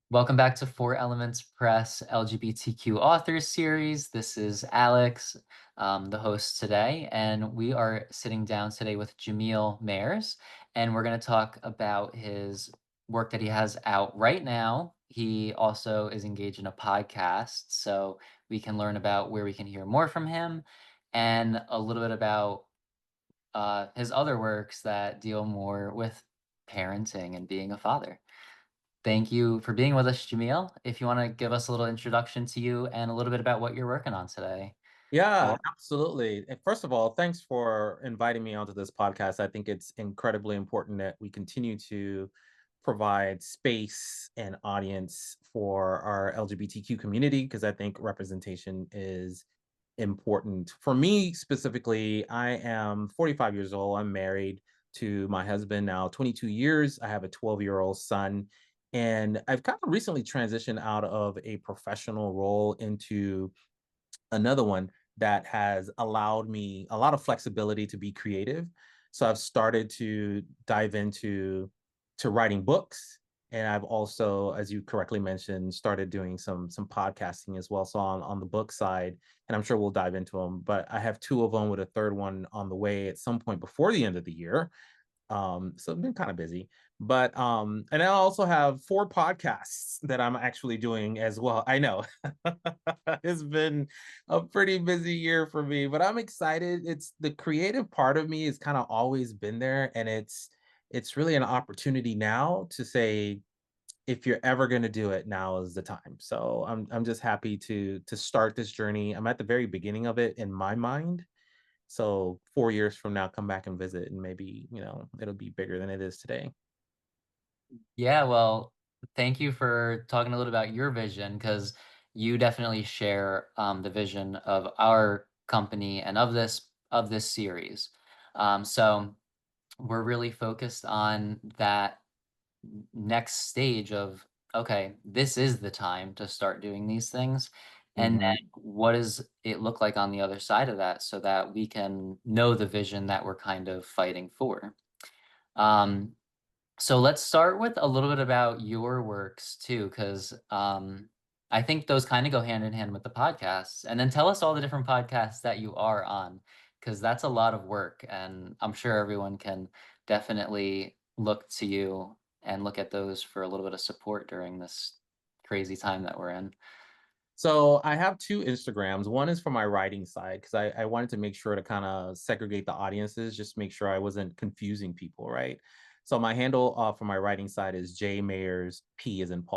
Welcome back to Four Elements Press LGBTQ Authors Series. This is Alex, the host today, and we are sitting down today with Jameel Mayers, and we're going to talk about his work that he has out right now. He also is engaged in a podcast, so we can learn about where we can hear more from him and a little bit about his other works that deal more with parenting and being a father. Thank you for being with us, Jameel. If you want to give us a little introduction to you and a little bit about what you're working on today. Yeah, Go. absolutely. And first of all, thanks for inviting me onto this podcast. I think it's incredibly important that we continue to provide space and audience for our LGBTQ community because I think representation is important. For me specifically, I am 45 years old. I'm married to my husband now 22 years. I have a 12-year-old son. And I've kind of recently transitioned out of a professional role into another one that has allowed me a lot of flexibility to be creative. So I've started to dive into writing books, and I've also, as you correctly mentioned, started doing some podcasting as well. So on the book side, and I'm sure we'll dive into them. But I have two of them with a third one on the way at some point before the end of the year. So I've been kind of busy, but and I also have four podcasts that I'm actually doing as well. I know it's been a pretty busy year for me, but I'm excited. It's the creative part of me has kind of always been there, and it's really an opportunity now to say if you're ever going to do it, now is the time. So I'm just happy to start this journey. I'm at the very beginning of it in my mind, so 4 years from now, come back and visit, and maybe, it'll be bigger than it is today. Yeah, well, thank you for talking a little about your vision because you definitely share the vision of our company and of this series. So we're really focused on that next stage of, okay, this is the time to start doing these things. And Mhm. then what does it look like on the other side of that so that we can know the vision that we're kind of fighting for? Um, so let's start with a little bit about your works too, because I think those kind of go hand in hand with the podcasts. And then tell us all the different podcasts that you are on, because that's a lot of work. And I'm sure everyone can definitely look to you and look at those for a little bit of support during this crazy time that we're in. So I have 2 Instagrams. One is for my writing side because I wanted to make sure to kinda segregate the audiences, just make sure I wasn't confusing people, right? So my handle, for my writing side is J Mayers, P as in Paul.